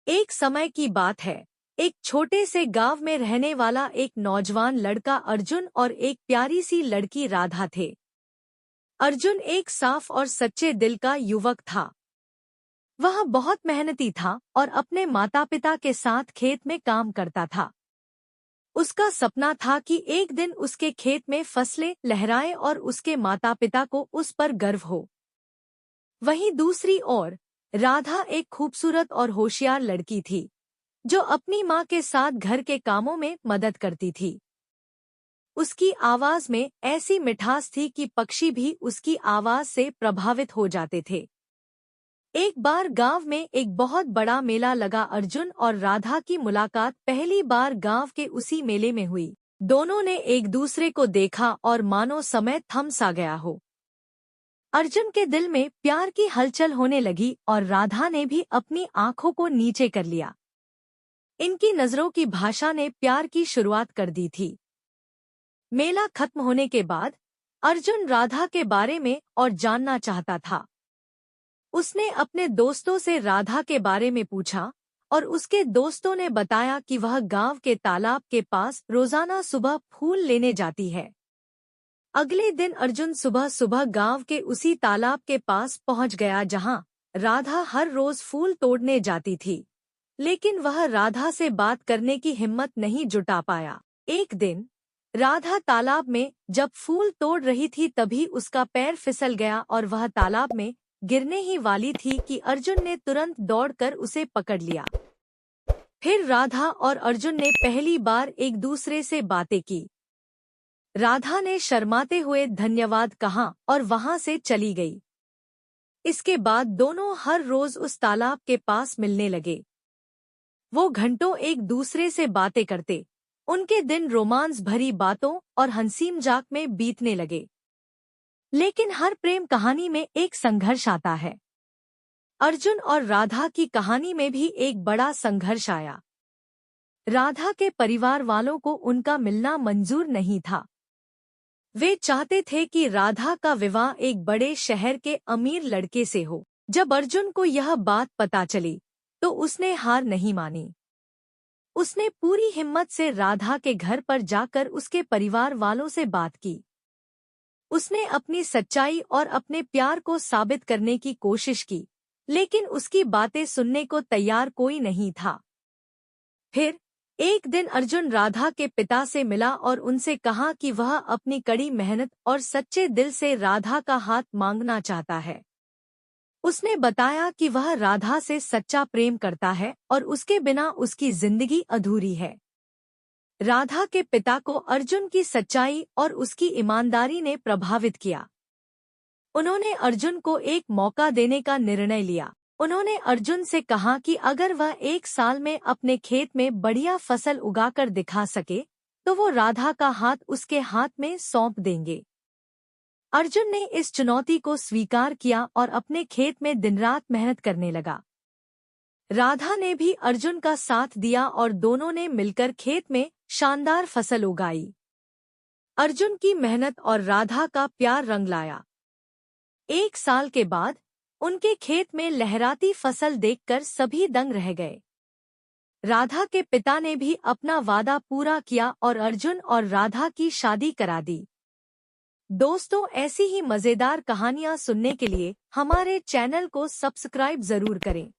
एक समय की बात है। एक छोटे से गांव में रहने वाला एक नौजवान लड़का अर्जुन और एक प्यारी सी लड़की राधा थे। अर्जुन एक साफ और सच्चे दिल का युवक था। वह बहुत मेहनती था और अपने माता पिता के साथ खेत में काम करता था। उसका सपना था कि एक दिन उसके खेत में फसलें लहराएं और उसके माता पिता को उस पर गर्व हो। वहीं दूसरी ओर राधा एक खूबसूरत और होशियार लड़की थी, जो अपनी माँ के साथ घर के कामों में मदद करती थी। उसकी आवाज में ऐसी मिठास थी कि पक्षी भी उसकी आवाज से प्रभावित हो जाते थे। एक बार गांव में एक बहुत बड़ा मेला लगा। अर्जुन और राधा की मुलाकात पहली बार गांव के उसी मेले में हुई। दोनों ने एक दूसरे को देखा और मानो समय थम सा गया हो। अर्जुन के दिल में प्यार की हलचल होने लगी और राधा ने भी अपनी आंखों को नीचे कर लिया। इनकी नजरों की भाषा ने प्यार की शुरुआत कर दी थी। मेला खत्म होने के बाद अर्जुन राधा के बारे में और जानना चाहता था। उसने अपने दोस्तों से राधा के बारे में पूछा और उसके दोस्तों ने बताया कि वह गांव के तालाब के पास रोजाना सुबह फूल लेने जाती है। अगले दिन अर्जुन सुबह सुबह गांव के उसी तालाब के पास पहुंच गया जहां राधा हर रोज फूल तोड़ने जाती थी, लेकिन वह राधा से बात करने की हिम्मत नहीं जुटा पाया। एक दिन राधा तालाब में जब फूल तोड़ रही थी तभी उसका पैर फिसल गया और वह तालाब में गिरने ही वाली थी कि अर्जुन ने तुरंत दौड़कर उसे पकड़ लिया। फिर राधा और अर्जुन ने पहली बार एक दूसरे से बातें की। राधा ने शर्माते हुए धन्यवाद कहा और वहां से चली गई। इसके बाद दोनों हर रोज उस तालाब के पास मिलने लगे। वो घंटों एक दूसरे से बातें करते। उनके दिन रोमांस भरी बातों और हंसी मजाक में बीतने लगे। लेकिन हर प्रेम कहानी में एक संघर्ष आता है। अर्जुन और राधा की कहानी में भी एक बड़ा संघर्ष आया। राधा के परिवार वालों को उनका मिलना मंजूर नहीं था। वे चाहते थे कि राधा का विवाह एक बड़े शहर के अमीर लड़के से हो। जब अर्जुन को यह बात पता चली तो उसने हार नहीं मानी। उसने पूरी हिम्मत से राधा के घर पर जाकर उसके परिवार वालों से बात की। उसने अपनी सच्चाई और अपने प्यार को साबित करने की कोशिश की, लेकिन उसकी बातें सुनने को तैयार कोई नहीं था। फिर एक दिन अर्जुन राधा के पिता से मिला और उनसे कहा कि वह अपनी कड़ी मेहनत और सच्चे दिल से राधा का हाथ मांगना चाहता है। उसने बताया कि वह राधा से सच्चा प्रेम करता है और उसके बिना उसकी जिंदगी अधूरी है। राधा के पिता को अर्जुन की सच्चाई और उसकी ईमानदारी ने प्रभावित किया। उन्होंने अर्जुन को एक मौका देने का निर्णय लिया। उन्होंने अर्जुन से कहा कि अगर वह 1 साल में अपने खेत में बढ़िया फसल उगाकर दिखा सके तो वो राधा का हाथ उसके हाथ में सौंप देंगे। अर्जुन ने इस चुनौती को स्वीकार किया और अपने खेत में दिन रात मेहनत करने लगा। राधा ने भी अर्जुन का साथ दिया और दोनों ने मिलकर खेत में शानदार फसल उगाई। अर्जुन की मेहनत और राधा का प्यार रंग लाया। 1 साल के बाद उनके खेत में लहराती फसल देखकर सभी दंग रह गए। राधा के पिता ने भी अपना वादा पूरा किया और अर्जुन और राधा की शादी करा दी। दोस्तों, ऐसी ही मजेदार कहानियां सुनने के लिए हमारे चैनल को सब्सक्राइब जरूर करें।